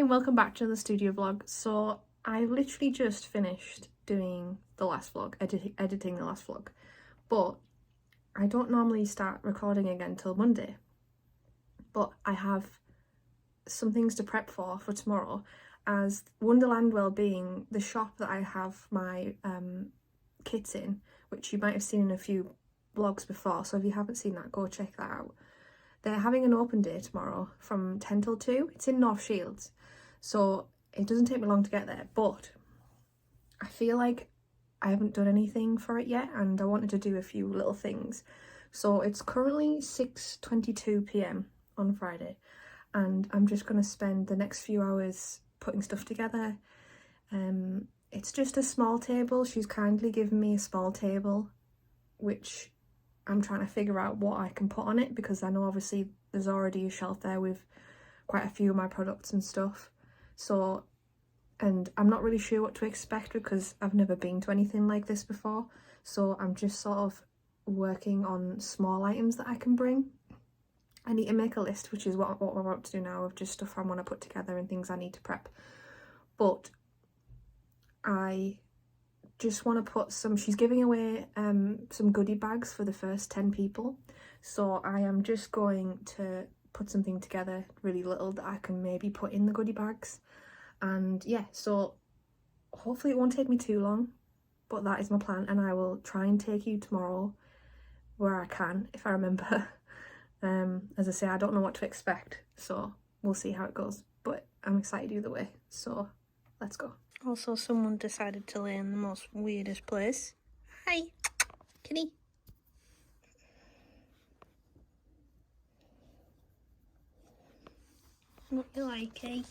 and welcome back to the studio vlog. So I literally just finished doing the last vlog, editing the last vlog, but I don't normally start recording again till Monday, but I have some things to prep for tomorrow, as Wonderland Wellbeing, the shop that I have my kits in, which you might have seen in a few vlogs before, so if you haven't seen that, go check that out. They're having an open day tomorrow from 10 till 2. It's in North Shields, so it doesn't take me long to get there, but I feel like I haven't done anything for it yet and I wanted to do a few little things. So it's currently 6:22 p.m. on Friday and I'm just going to spend the next few hours putting stuff together. It's just a small table. She's kindly given me a small table, which I'm trying to figure out what I can put on it, because I know obviously there's already a shelf there with quite a few of my products and stuff. So, and I'm not really sure what to expect because I've never been to anything like this before. So I'm just sort of working on small items that I can bring. I need to make a list, which is what I'm about to do now, of just stuff I want to put together and things I need to prep. But I just want to put some, she's giving away some goodie bags for the first 10 people, so I am just going to put something together really little that I can maybe put in the goodie bags. And yeah, so hopefully it won't take me too long, but that is my plan, and I will try and take you tomorrow where I can, if I remember. As I say, I don't know what to expect, so we'll see how it goes, but I'm excited either way, so let's go. Also, someone decided to lay in the most weirdest place. Hi, kitty. What you like, eh?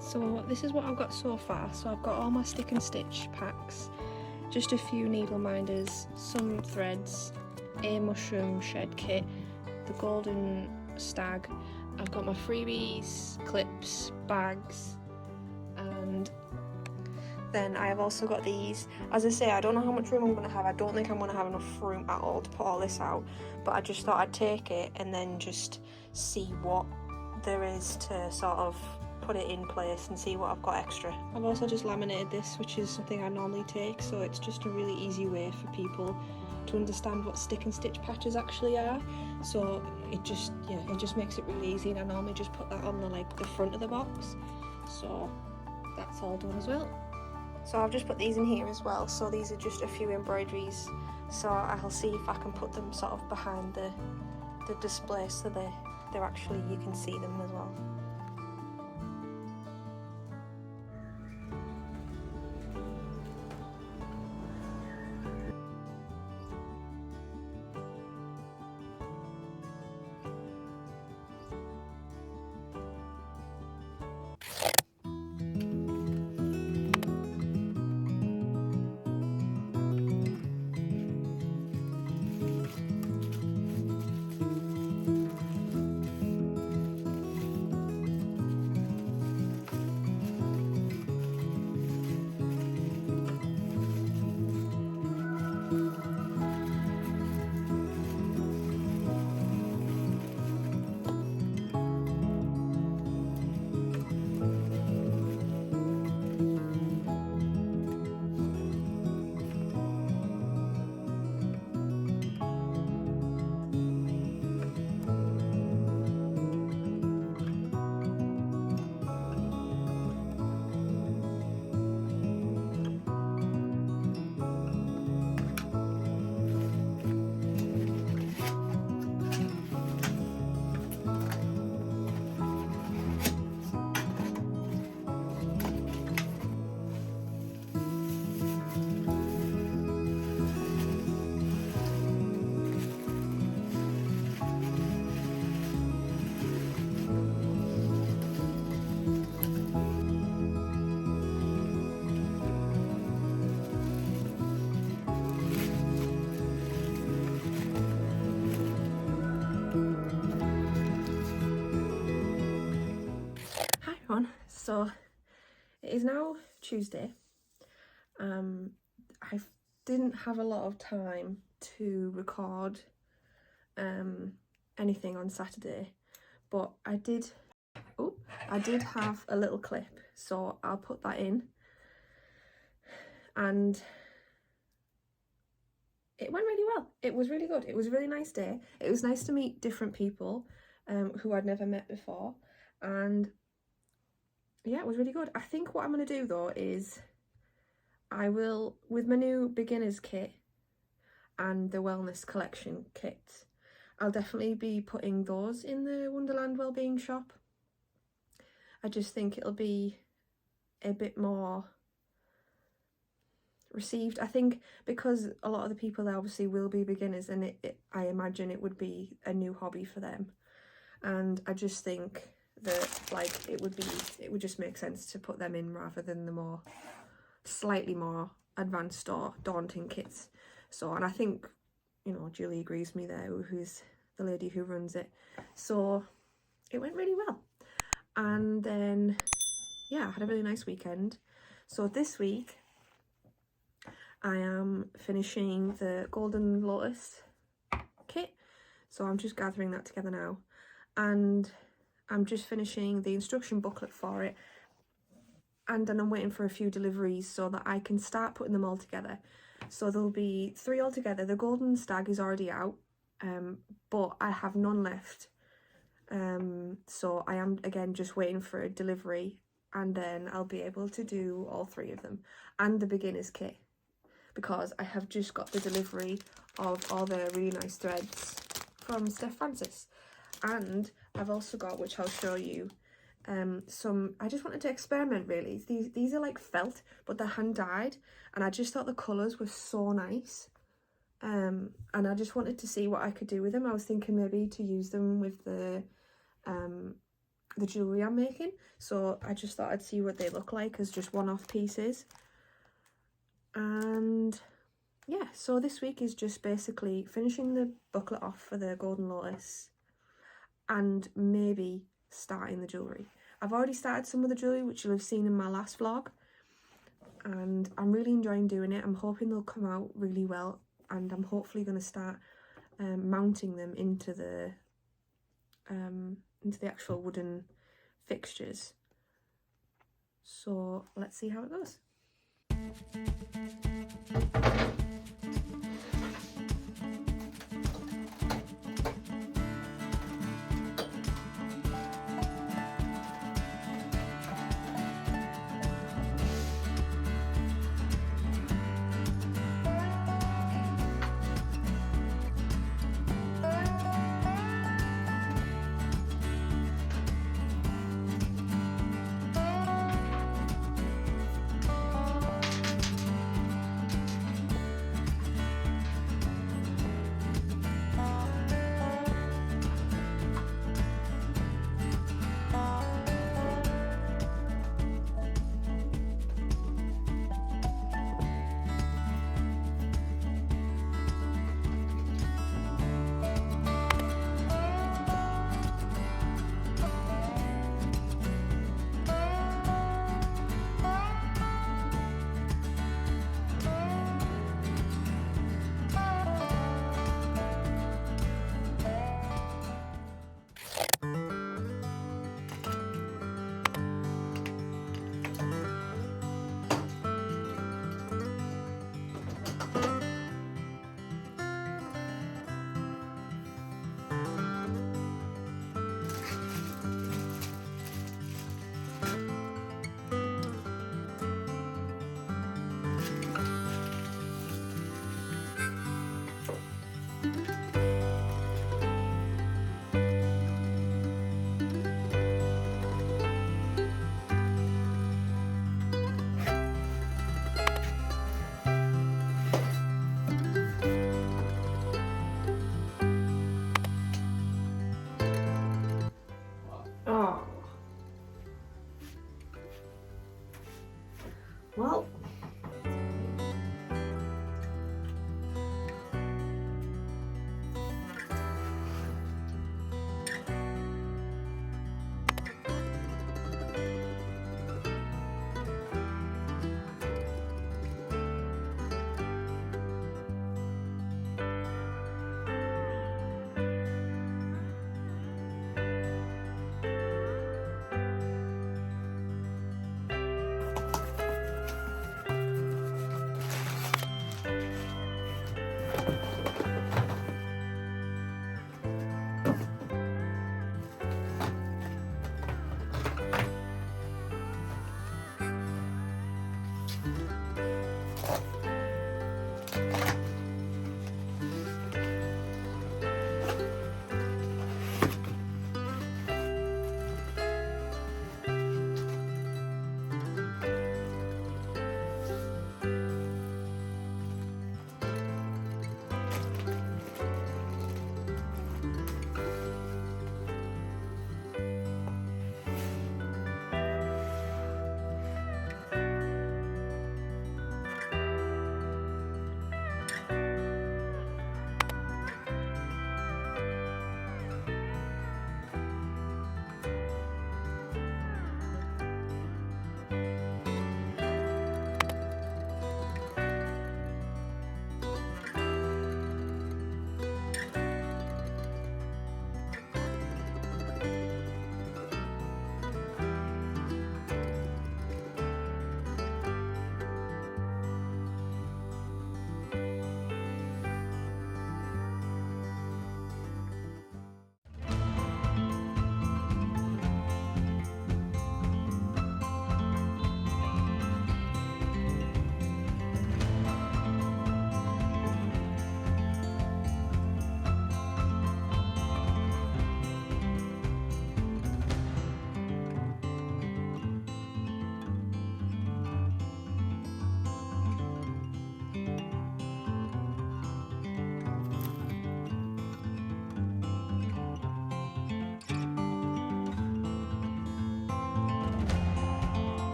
So this is what I've got so far. So I've got all my stick and stitch packs, just a few needle minders, some threads, a mushroom shed kit, the golden stag. I've got my freebies, clips, bags, and then I have also got these. As I say, I don't know how much room I'm going to have. I don't think I'm going to have enough room at all to put all this out, but I just thought I'd take it and then just see what there is to sort of put it in place and see what I've got extra. I've also just laminated this, which is something I normally take, so it's just a really easy way for people to understand what stick and stitch patches actually are. So it just makes it really easy, and I normally just put that on the front of the box. So that's all done as well. So I've just put these in here as well. So these are just a few embroideries, so I'll see if I can put them sort of behind the display so they're actually, you can see them as well. So it is now Tuesday. I didn't have a lot of time to record anything on Saturday, but I did have a little clip, so I'll put that in. And it went really well. It was really good. It was a really nice day. It was nice to meet different people who I'd never met before, and yeah, it was really good. I think what I'm going to do though is I will, with my new beginners kit and the wellness collection kits, I'll definitely be putting those in the Wonderland Wellbeing shop. I just think it'll be a bit more received. I think because a lot of the people there obviously will be beginners, and I imagine it would be a new hobby for them, and I just think that it would just make sense to put them in rather than the slightly more advanced or daunting kits. So, and I think, you know, Julie agrees with me there, who's the lady who runs it. So it went really well. And then, yeah, I had a really nice weekend. So this week I am finishing the Golden Lotus kit, so I'm just gathering that together now, and I'm just finishing the instruction booklet for it, and then I'm waiting for a few deliveries so that I can start putting them all together. So there'll be 3 altogether. The Golden Stag is already out, but I have none left. So I am again just waiting for a delivery, and then I'll be able to do all 3 of them, and the beginner's kit, because I have just got the delivery of all the really nice threads from Steph Francis. And I've also got, which I'll show you, some, I just wanted to experiment really. These are like felt, but they're hand dyed, and I just thought the colours were so nice. And I just wanted to see what I could do with them. I was thinking maybe to use them with the jewellery I'm making, so I just thought I'd see what they look like as just one-off pieces. And yeah, so this week is just basically finishing the booklet off for the Golden Lotus and maybe starting the jewellery. I've already started some of the jewellery, which you'll have seen in my last vlog, and I'm really enjoying doing it. I'm hoping they'll come out really well, and I'm hopefully going to start mounting them into the actual wooden fixtures. So let's see how it goes.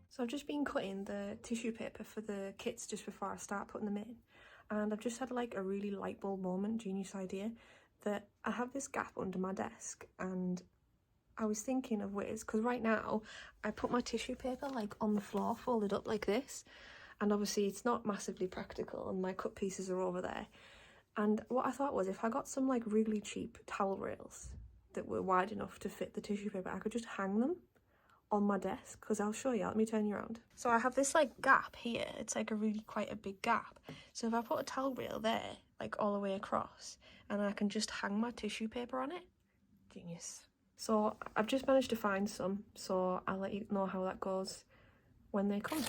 So I've just been cutting the tissue paper for the kits just before I start putting them in, and I've just had like a really light bulb moment, genius idea, that I have this gap under my desk, and I was thinking of ways, because right now I put my tissue paper like on the floor folded up like this, and obviously it's not massively practical and my cut pieces are over there. And what I thought was, if I got some like really cheap towel rails that were wide enough to fit the tissue paper, I could just hang them on my desk, because I'll show you. Let me turn you around. So I have this like gap here. It's like a really quite a big gap. So if I put a towel rail there, like all the way across, and I can just hang my tissue paper on it, genius. So I've just managed to find some, so I'll let you know how that goes when they come.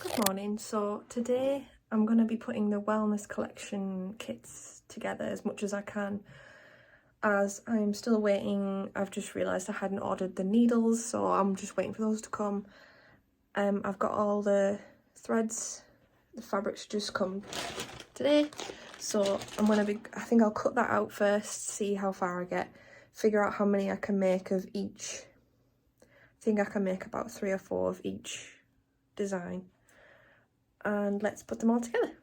Good morning. So today I'm going to be putting the wellness collection kits together as much as I can, as I'm still waiting. I've just realised I hadn't ordered the needles, so I'm just waiting for those to come. I've got all the threads, the fabrics just come today, so I think I'll cut that out first, see how far I get, figure out how many I can make of each. I think I can make about 3 or 4 of each design, and let's put them all together.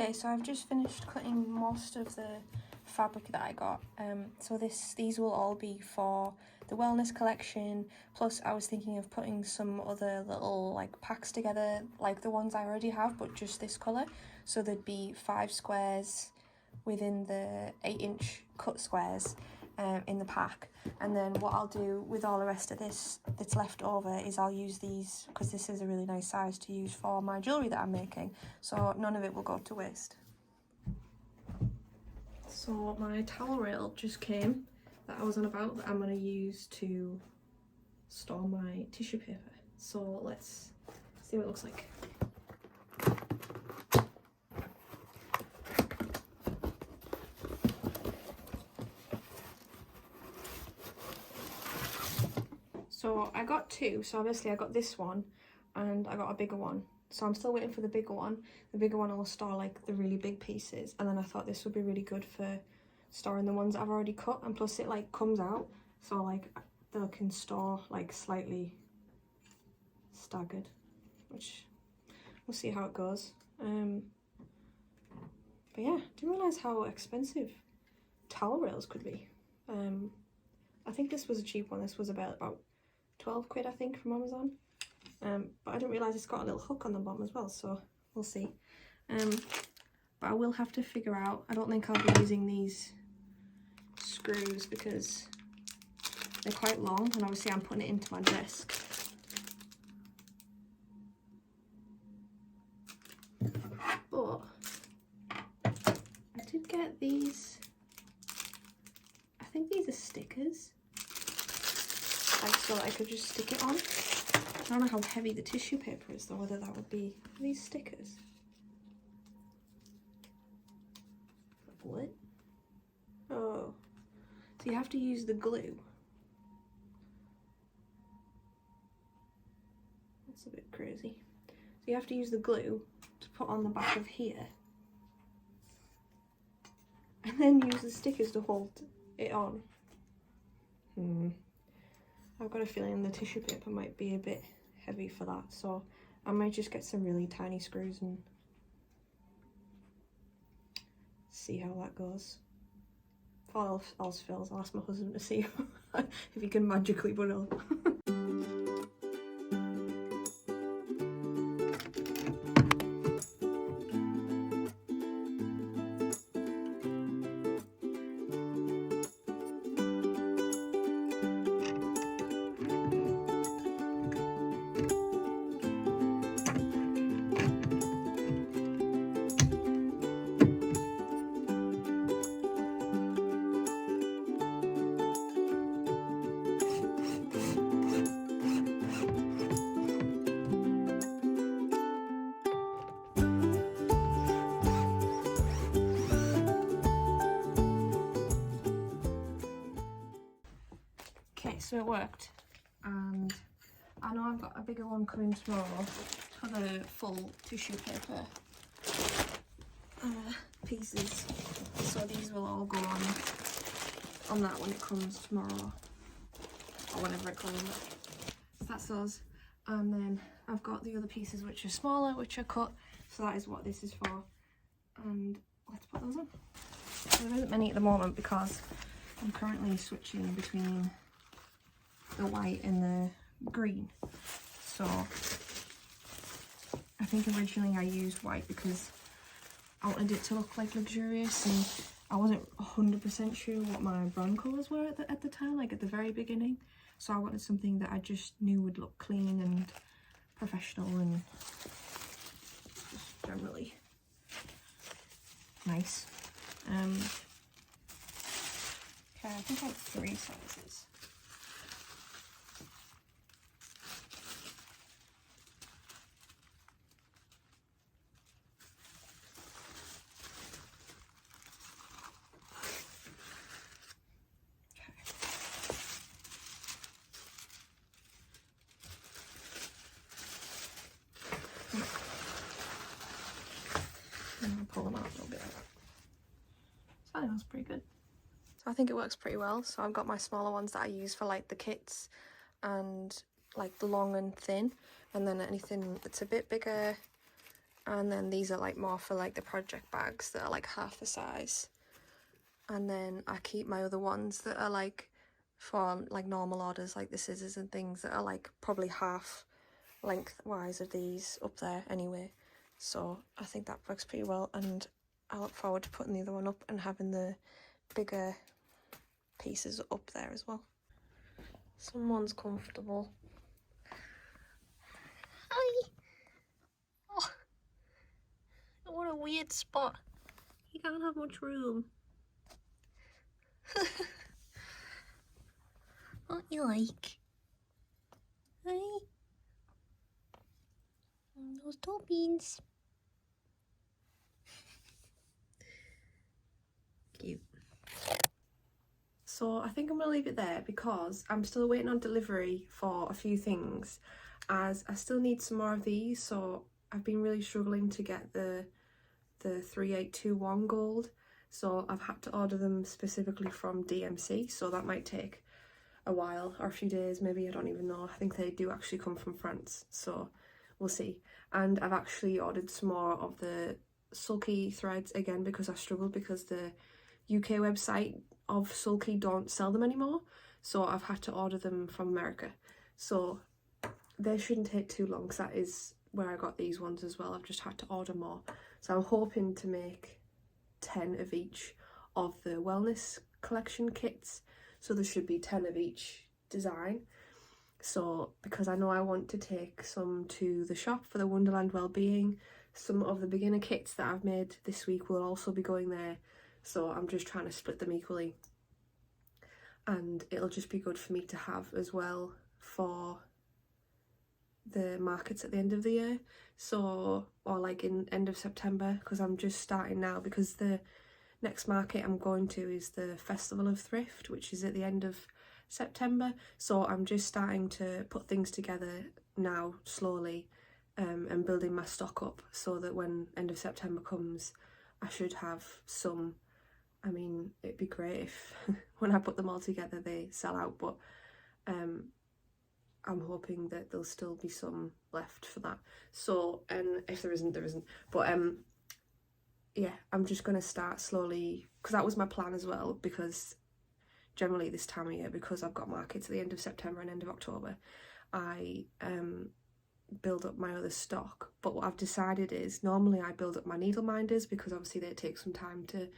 Okay, so I've just finished cutting most of the fabric that I got. So these will all be for the wellness collection, plus I was thinking of putting some other little like packs together, like the ones I already have, but just this colour. So there'd be 5 squares within the 8-inch cut squares in the pack, and then what I'll do with all the rest of this that's left over is I'll use these, because this is a really nice size to use for my jewellery that I'm making, so none of it will go to waste. So my towel rail just came that I was on about, that I'm going to use to store my tissue paper. So let's see what it looks like. So I got 2, so obviously I got this one and I got a bigger one. So I'm still waiting for the bigger one. The bigger one will store like the really big pieces, and then I thought this would be really good for storing the ones I've already cut, and plus it like comes out, so like they can store like slightly staggered, which we'll see how it goes. But yeah, didn't realise how expensive towel rails could be. I think this was a cheap one. This was about 12 quid, I think, from Amazon. But I didn't realise it's got a little hook on the bottom as well, so we'll see. But I will have to figure out, I don't think I'll be using these screws because they're quite long, and obviously I'm putting it into my desk. But I did get these, I think these are stickers, like so that I could just stick it on. I don't know how heavy the tissue paper is though, whether that would be these stickers. What? Oh, so you have to use the glue. That's a bit crazy. So you have to use the glue to put on the back of here, and then use the stickers to hold it on. I've got a feeling the tissue paper might be a bit heavy for that, so I might just get some really tiny screws and see how that goes. If all else fails, I'll ask my husband to see if he can magically put it on. Okay, so it worked, and I know I've got a bigger one coming tomorrow for the full tissue paper pieces, so these will all go on that when it comes tomorrow, or whenever it comes. So that's those, and then I've got the other pieces which are smaller, which are cut, so that is what this is for, and let's put those on. So there isn't many at the moment because I'm currently switching between the white and the green. So I think originally I used white because I wanted it to look like luxurious, and I wasn't 100% sure what my brand colours were at the time, like at the very beginning. So I wanted something that I just knew would look clean and professional and just generally nice. Okay, I think I have 3 sizes. Pull them out a little bit. So I think that's pretty good. So I think it works pretty well. So I've got my smaller ones that I use for like the kits and like the long and thin, and then anything that's a bit bigger And then these are like more for like the project bags that are like half the size. And then I keep my other ones that are like for like normal orders, like the scissors and things that are like probably half lengthwise of these up there anyway. So I think that works pretty well, and I look forward to putting the other one up and having the bigger pieces up there as well. Someone's comfortable. Hi! Oh, what a weird spot. You can't have much room. What you like? Hi! Those toe beans. Cute. So I think I'm going to leave it there because I'm still waiting on delivery for a few things, as I still need some more of these. So I've been really struggling to get the 3821 gold, so I've had to order them specifically from DMC, so that might take a while or a few days maybe, I don't even know. I think they do actually come from France, so we'll see. And I've actually ordered some more of the sulky threads again because I struggled, because the UK website of sulky don't sell them anymore, so I've had to order them from America. So they shouldn't take too long, because that is where I got these ones as well. I've just had to order more, so I'm hoping to make 10 of each of the wellness collection kits, so there should be 10 of each design. So because I know I want to take some to the shop for the Wonderland Wellbeing, some of the beginner kits that I've made this week will also be going there, so I'm just trying to split them equally, and it'll just be good for me to have as well for the markets at the end of the year, so, or like in end of September, because I'm just starting now, because the next market I'm going to is the Festival of Thrift, which is at the end of September, so I'm just starting to put things together now slowly, and building my stock up, so that when end of September comes I should have some. I mean, it'd be great if when I put them all together they sell out, but I'm hoping that there'll still be some left for that. So, and if there isn't, there isn't. But yeah, I'm just going to start slowly, because that was my plan as well, because generally this time of year, because I've got markets at the end of September and end of October, I build up my other stock. But what I've decided is, normally I build up my needle minders, because obviously they take some time to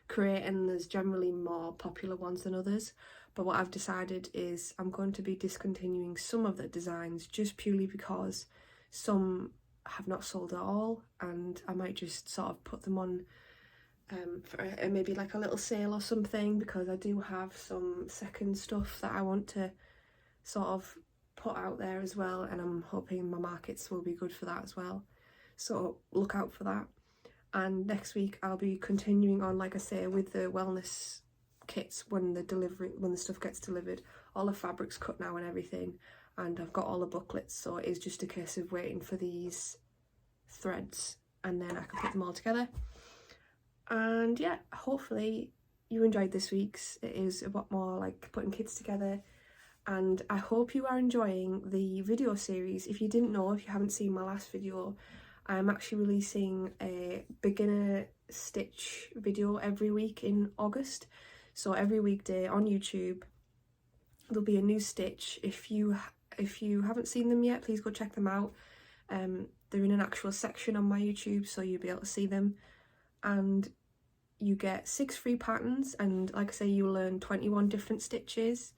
create, and there's generally more popular ones than others. But what I've decided is I'm going to be discontinuing some of the designs, just purely because some have not sold at all, and I might just sort of put them on for maybe like a little sale or something, because I do have some second stuff that I want to sort of put out there as well, and I'm hoping my markets will be good for that as well, so look out for that. And next week I'll be continuing on, like I say, with the wellness kits when the stuff gets delivered. All the fabric's cut now and everything, and I've got all the booklets, so it is just a case of waiting for these threads, and then I can put them all together. And yeah, hopefully you enjoyed this week's. It is a lot more like putting kits together, and I hope you are enjoying the video series. If you didn't know, if you haven't seen my last video, I'm actually releasing a beginner stitch video every week in August. So every weekday on YouTube there'll be a new stitch. If you haven't seen them yet, please go check them out. They're in an actual section on my YouTube, so you'll be able to see them, and you get 6 free patterns, and like I say, you learn 21 different stitches.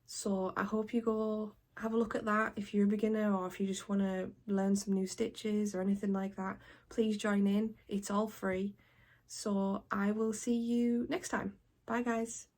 So I hope you go have a look at that. If you're a beginner, or if you just want to learn some new stitches or anything like that, please join in. It's all free. So I will see you next time. Bye guys.